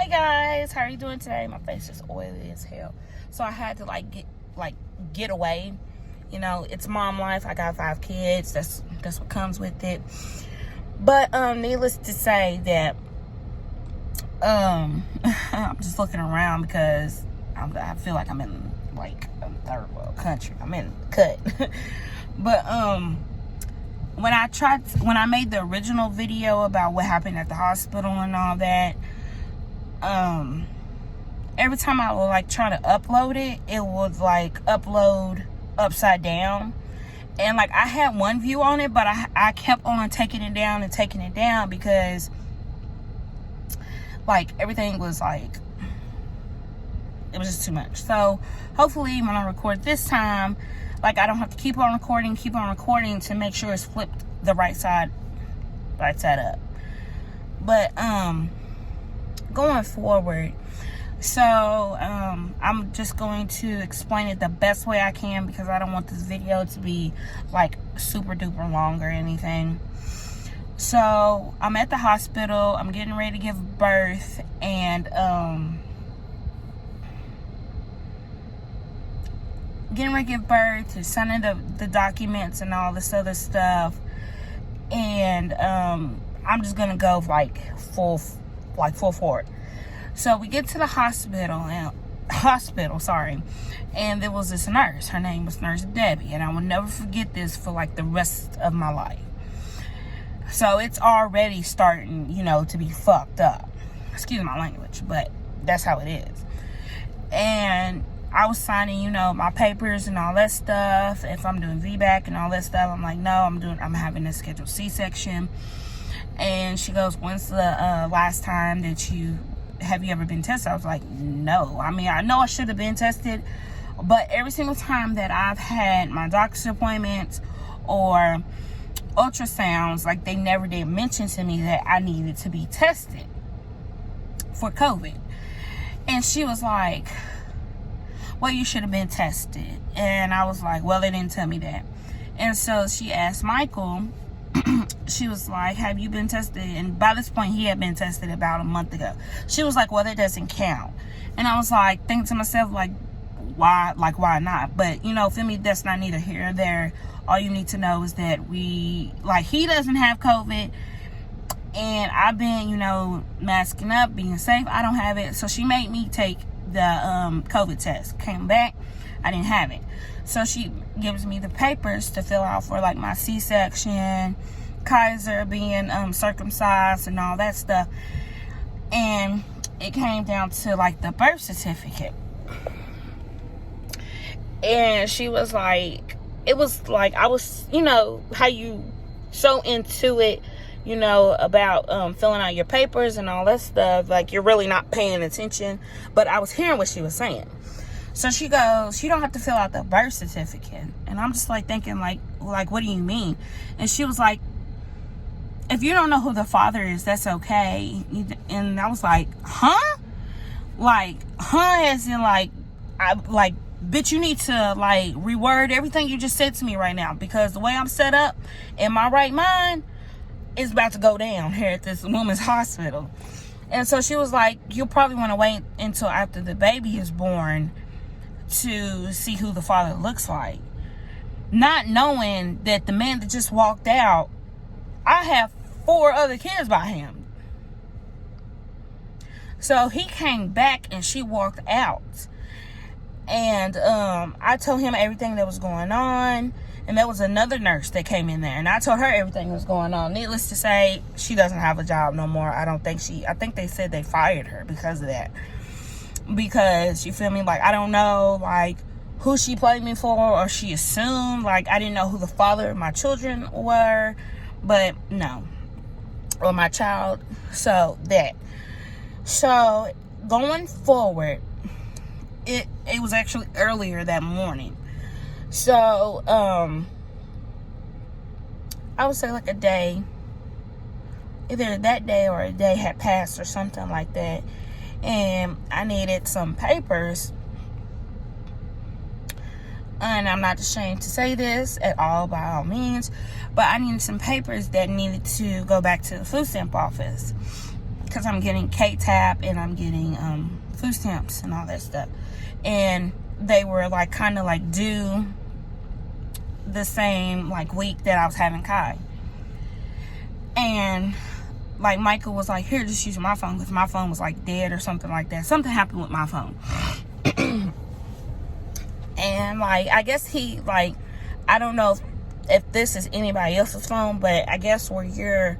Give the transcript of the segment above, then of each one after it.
Hey guys, how are you doing today? My face is oily as hell, so I had to get away. You know, it's mom life. I got 5 kids. That's what comes with it. But needless to say that I'm just looking around because I feel like I'm in like a third world country. I'm in the cut. But when I made the original video about what happened at the hospital and all that, every time I would try to upload it, it would upload upside down. And I had one view on it, but I kept on taking it down because everything was it was just too much. So hopefully when I record this time, I don't have to keep on recording to make sure it's flipped the right side up. But going forward, so I'm just going to explain it the best way I can because I don't want this video to be super duper long or anything. So I'm at the hospital, I'm getting ready to give birth, and to signing the documents and all this other stuff. And I'm just gonna go full forward. So we get to the hospital, and there was this nurse. Her name was Nurse Debbie, and I will never forget this for the rest of my life. So it's already starting, to be fucked up. Excuse my language, but that's how it is. And I was signing, my papers and all that stuff. If I'm doing VBAC and all that stuff, I'm like, no, I'm having a scheduled C-section. And she goes, when's the last time that have you ever been tested? I was like, no. I mean, I know I should have been tested, but every single time that I've had my doctor's appointments or ultrasounds, they never did mention to me that I needed to be tested for COVID. And she was like, well, you should have been tested. And I was like, well, they didn't tell me that. And so she asked Michael, she was like, have you been tested? And by this point, he had been tested about a month ago. She was like, well, that doesn't count. And I was like, thinking to myself, why not? But, for me, that's not neither here nor there. All you need to know is that he doesn't have COVID. And I've been, masking up, being safe. I don't have it. So she made me take the COVID test. Came back, I didn't have it. So she gives me the papers to fill out for my C-section, Kaiser, being circumcised and all that stuff. And it came down to the birth certificate. And she was like, it was I was, how you so into it, about filling out your papers and all that stuff, you're really not paying attention. But I was hearing what she was saying. So she goes, you don't have to fill out the birth certificate. And I'm just thinking what do you mean? And she was like, if you don't know who the father is, that's okay. And I was like, huh? As in bitch, you need to reword everything you just said to me right now, because the way I'm set up in my right mind is about to go down here at this woman's hospital. And so she was like, you'll probably want to wait until after the baby is born to see who the father looks like. Not knowing that the man that just walked out, I have 4 other kids by him. So he came back and she walked out. And I told him everything that was going on. And there was another nurse that came in there, and I told her everything was going on. Needless to say, she doesn't have a job no more. I think they said they fired her because of that. Because, you feel me? I don't know, who she played me for, or she assumed, I didn't know who the father of my children were. But, no. Or my child. So, that. So, going forward, it was actually earlier that morning. So, I would say a day, either that day or a day had passed or something like that. And I needed some papers. And I'm not ashamed to say this at all, by all means. But I needed some papers that needed to go back to the food stamp office. because I'm getting K-TAP and I'm getting food stamps and all that stuff. And they were like kind of like due the same like week that I was having Kai. And like Michael was like, here, just use my phone, because my phone was like dead or something like that. Something happened with my phone. And like, I guess he, like, I don't know if this is anybody else's phone, but I guess where you're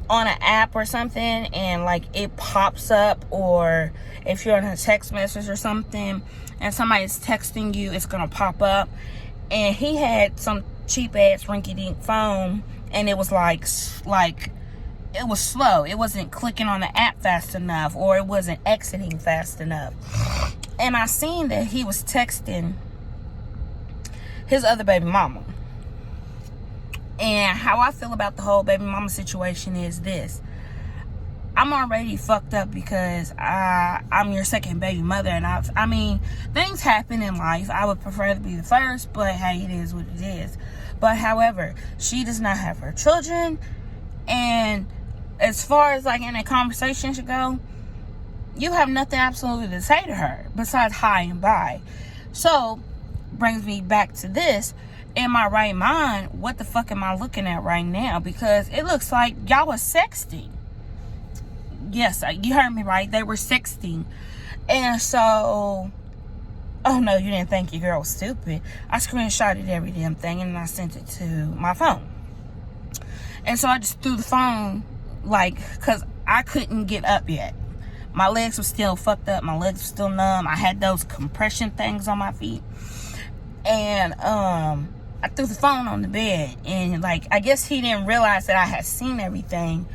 on an app or something and like it pops up, or if you're on a text message or something and somebody's texting you, it's gonna pop up. And he had some cheap ass rinky-dink phone, and it was like it was slow. It wasn't clicking on the app fast enough, or it wasn't exiting fast enough. And I seen that he was texting his other baby mama. And how I feel about the whole baby mama situation is this: I'm already fucked up because I'm your second baby mother, and I mean, things happen in life. I would prefer to be the first, but hey, it is what it is. But however, she does not have her children, and as far as like in a conversation should go, you have nothing absolutely to say to her besides hi and bye. So brings me back to this: in my right mind, what the fuck am I looking at right now? Because it looks like y'all was sexting. Yes, you heard me right. They were sexting. And so, oh no, you didn't think your girl was stupid. I screenshotted every damn thing and I sent it to my phone. And so I just threw the phone, like, because I couldn't get up yet. My legs were still fucked up. My legs were still numb. I had those compression things on my feet. And I threw the phone on the bed. And, like, I guess he didn't realize that I had seen everything.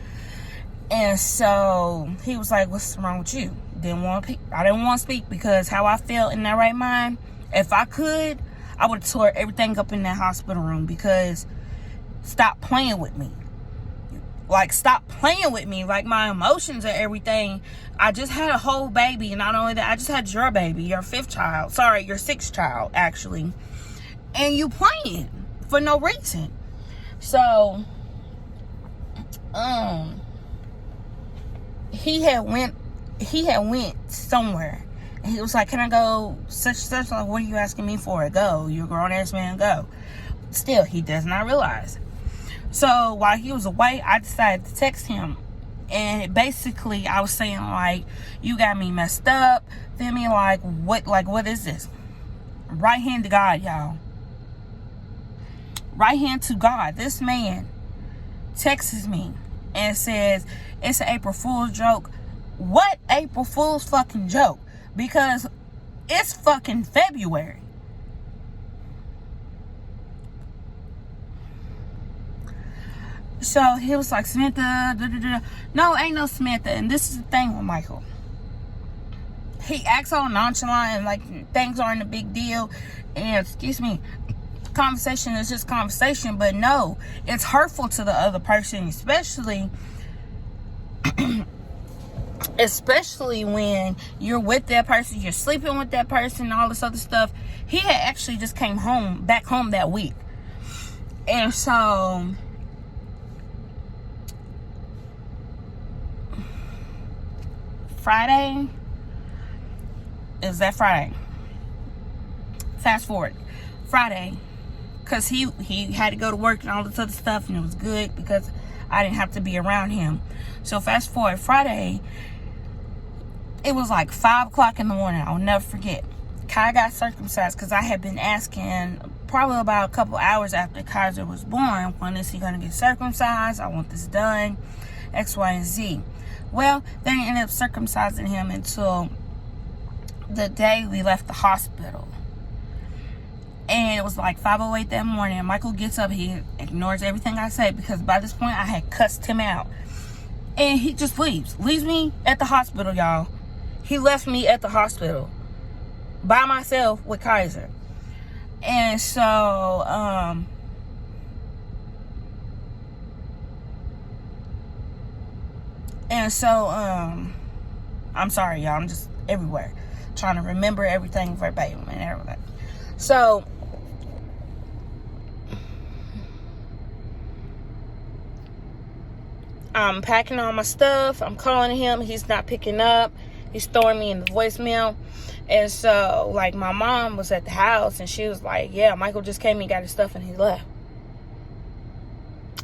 And so he was like, what's wrong with you? I didn't want to speak, because how I felt in that right mind, if I could, I would have tore everything up in that hospital room. Because stop playing with me. Like, stop playing with me. Like, my emotions and everything. I just had a whole baby. And not only that, I just had your baby, your fifth child. Sorry, your sixth child, actually. And you playing for no reason. So, he had went somewhere, and he was like, can I go such and such? Like, what are you asking me for? Go, you're a grown-ass man, go. Still, he does not realize. So while he was away, I decided to text him, and basically I was saying, like, you got me messed up. Feel me? Like, what is this? Right hand to God, y'all. Right hand to God. This man texts me and says, it's an April Fool's joke. What April Fool's fucking joke? Because it's fucking February. So he was like, Samantha, no, ain't no Samantha. And this is the thing with Michael. He acts all nonchalant and like things aren't a big deal. And excuse me, conversation is just conversation. But no, it's hurtful to the other person, especially when you're with that person, you're sleeping with that person, all this other stuff. He had actually just came back home that week. And so Friday, fast forward Friday, because he had to go to work and all this other stuff, and it was good because I didn't have to be around him. So fast forward Friday, it was like 5 o'clock in the morning. I'll never forget. Kai got circumcised because I had been asking probably about a couple hours after Kaiser was born, when is he going to get circumcised? I want this done, X, Y, and Z. Well, they didn't end up circumcising him until the day we left the hospital. And it was like 5:08 that morning. Michael gets up. He ignores everything I say, because by this point I had cussed him out. And he just leaves me at the hospital, y'all. He left me at the hospital by myself with Kaiser. And so I'm sorry, y'all. I'm just everywhere trying to remember everything verbatim and everything. So I'm packing all my stuff. I'm calling him. He's not picking up. He's throwing me in the voicemail. And so, like, my mom was at the house, and she was like, yeah, Michael just came and got his stuff, and he left.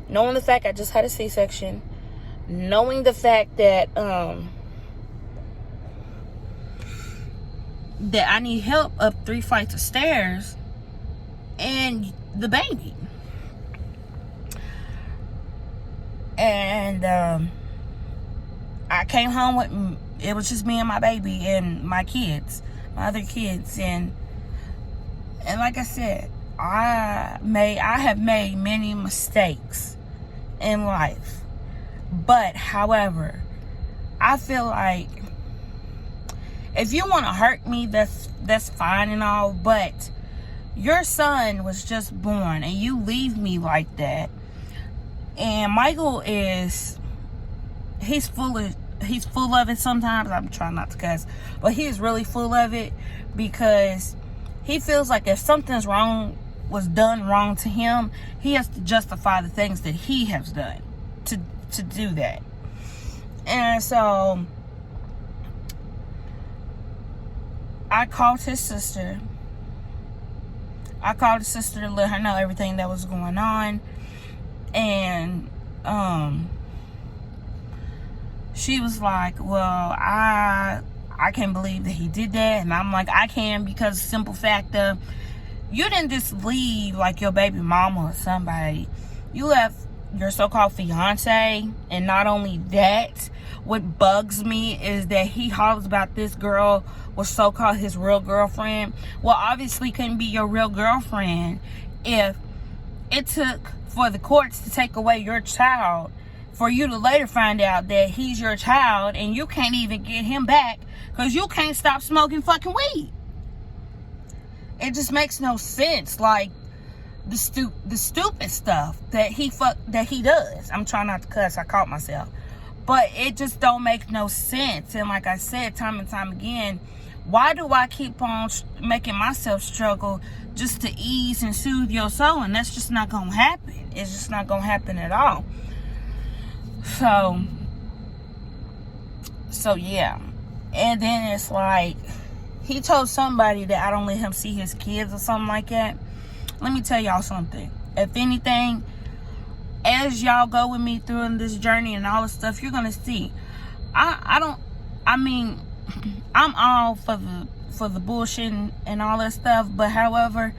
Knowing the fact I just had a C-section, knowing the fact that that I need help up 3 flights of stairs, and the baby. And I came home with, it was just me and my baby and my kids, my other kids, and like I said, I have made many mistakes in life, but however, I feel like if you want to hurt me, that's fine and all, but your son was just born and you leave me like that. And Michael he's full of it sometimes. I'm trying not to cuss, but he is really full of it, because he feels like if something's wrong, was done wrong to him, he has to justify the things that he has done to do that. And so I called his sister. I called his sister to let her know everything that was going on. And she was like, well, I can't believe that he did that. And I'm like, I can, because simple fact of, you didn't just leave like your baby mama or somebody. You left your so-called fiance. And not only that, what bugs me is that he hollers about this girl was so-called his real girlfriend. Well, obviously couldn't be your real girlfriend if it took for the courts to take away your child for you to later find out that he's your child, and you can't even get him back because you can't stop smoking fucking weed. It just makes no sense. Like the stupid stuff that he does. I'm trying not to cuss. I caught myself. But it just don't make no sense. And like I said, time and time again, why do I keep on making myself struggle just to ease and soothe your soul? And that's just not going to happen. It's just not going to happen at all. So yeah. And then it's like, he told somebody that I don't let him see his kids or something like that. Let me tell y'all something. If anything, as y'all go with me through this journey and all this stuff, you're going to see. I'm all for the bullshit and all that stuff, but however,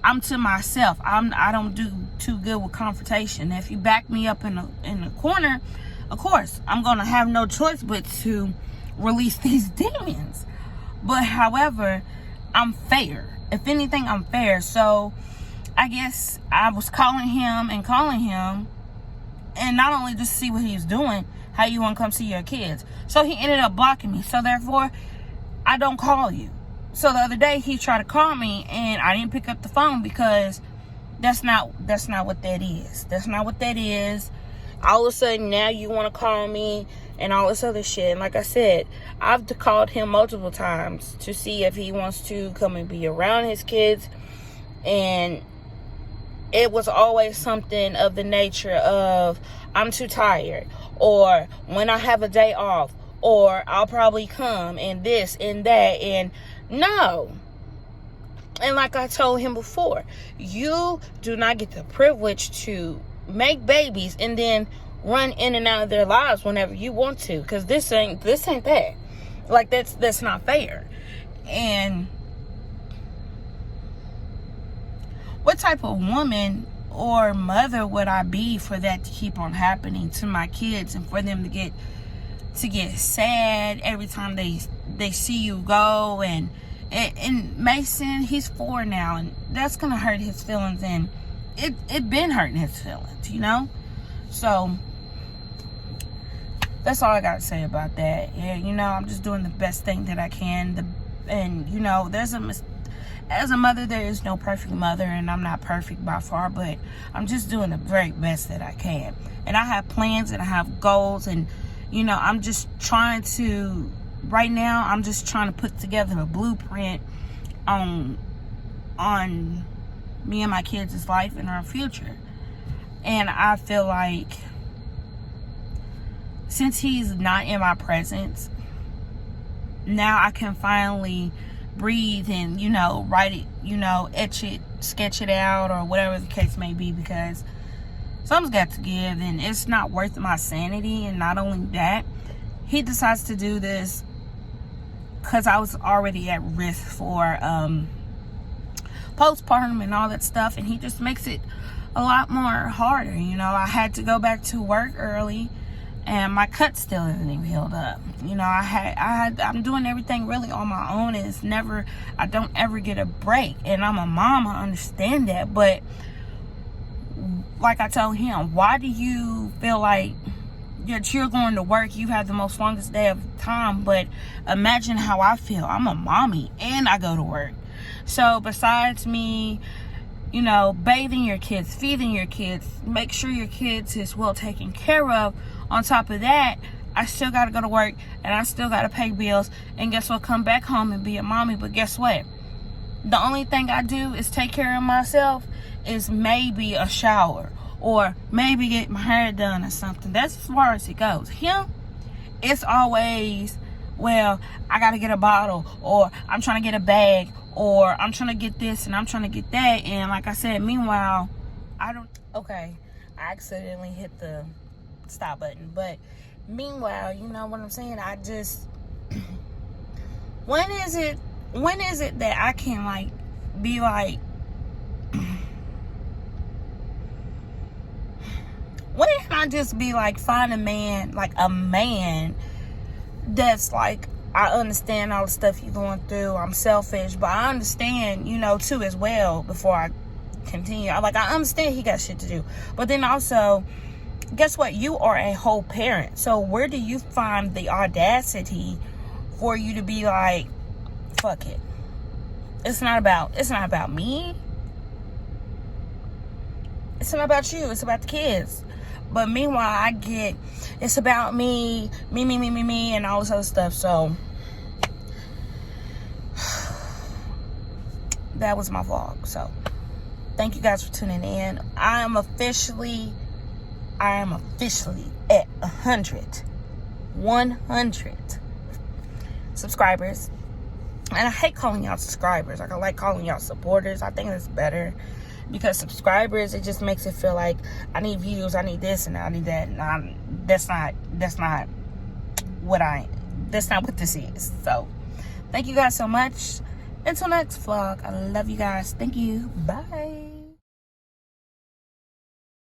I'm to myself. I don't do too good with confrontation. If you back me up in the corner, of course, I'm gonna have no choice but to release these demons. But however, I'm fair. If anything, I'm fair. So I guess I was calling him, and not only just to see what he was doing, how you want to come see your kids. So he ended up blocking me. So therefore, I don't call you. So the other day he tried to call me and I didn't pick up the phone, because that's not what that is. That's not what that is. All of a sudden now you want to call me and all this other shit. And like I said, I've called him multiple times to see if he wants to come and be around his kids, and it was always something of the nature of, I'm too tired, or when I have a day off, or I'll probably come, and this and that. And no. And like I told him before, you do not get the privilege to make babies and then run in and out of their lives whenever you want to, because this ain't that. Like, that's not fair. And what type of woman or mother would I be for that to keep on happening to my kids, and for them to get sad every time they see you go? And Mason, he's 4 now, and that's gonna hurt his feelings, and it been hurting his feelings, you know. So that's all I gotta say about that. Yeah, you know, I'm just doing the best thing that I can. And you know, as a mother, there is no perfect mother, and I'm not perfect by far, but I'm just doing the very best that I can. And I have plans and I have goals, and you know, I'm just trying to, right now, I'm just trying to put together a blueprint on me and my kids' life and our future. And I feel like since he's not in my presence, now I can finally breathe and, you know, write it, you know, etch it, sketch it out, or whatever the case may be, because something's got to give, and it's not worth my sanity. And not only that, he decides to do this because I was already at risk for postpartum and all that stuff, and he just makes it a lot more harder. You know, I had to go back to work early, and my cut still isn't even healed up. You know, I'm doing everything really on my own, and I don't ever get a break. And I'm a mom, I understand that, but like I told him, why do you feel like you're going to work, you have the most longest day of time? But imagine how I feel. I'm a mommy and I go to work. So besides me, you know, bathing your kids, feeding your kids, make sure your kids is well taken care of, on top of that, I still got to go to work, and I still got to pay bills, and guess what, come back home and be a mommy. But guess what, the only thing I do is take care of myself, is maybe a shower, or maybe get my hair done or something. That's as far as it goes. Him, it's always, well, I gotta get a bottle, or I'm trying to get a bag, or I'm trying to get this and I'm trying to get that. And like I said, meanwhile, I accidentally hit the stop button. But meanwhile, you know what I'm saying, I just when is it that I can like be like, when can I just be like, find a man that's like, I understand all the stuff you're going through, I'm selfish, but I understand, you know, too, as well, before I continue, I understand he got shit to do. But then also, guess what, you are a whole parent. So where do you find the audacity for you to be like, fuck it, it's not about me, it's not about you, it's about the kids. But meanwhile, I get, it's about me, and all this other stuff. So that was my vlog. So thank you guys for tuning in. I am officially at 100 subscribers. And I hate calling y'all subscribers. Like, I like calling y'all supporters. I think it's better, because subscribers, it just makes it feel like I need views, I need this, and I need that. And that's not what this is. So thank you guys so much. Until next vlog, I love you guys. Thank you. Bye.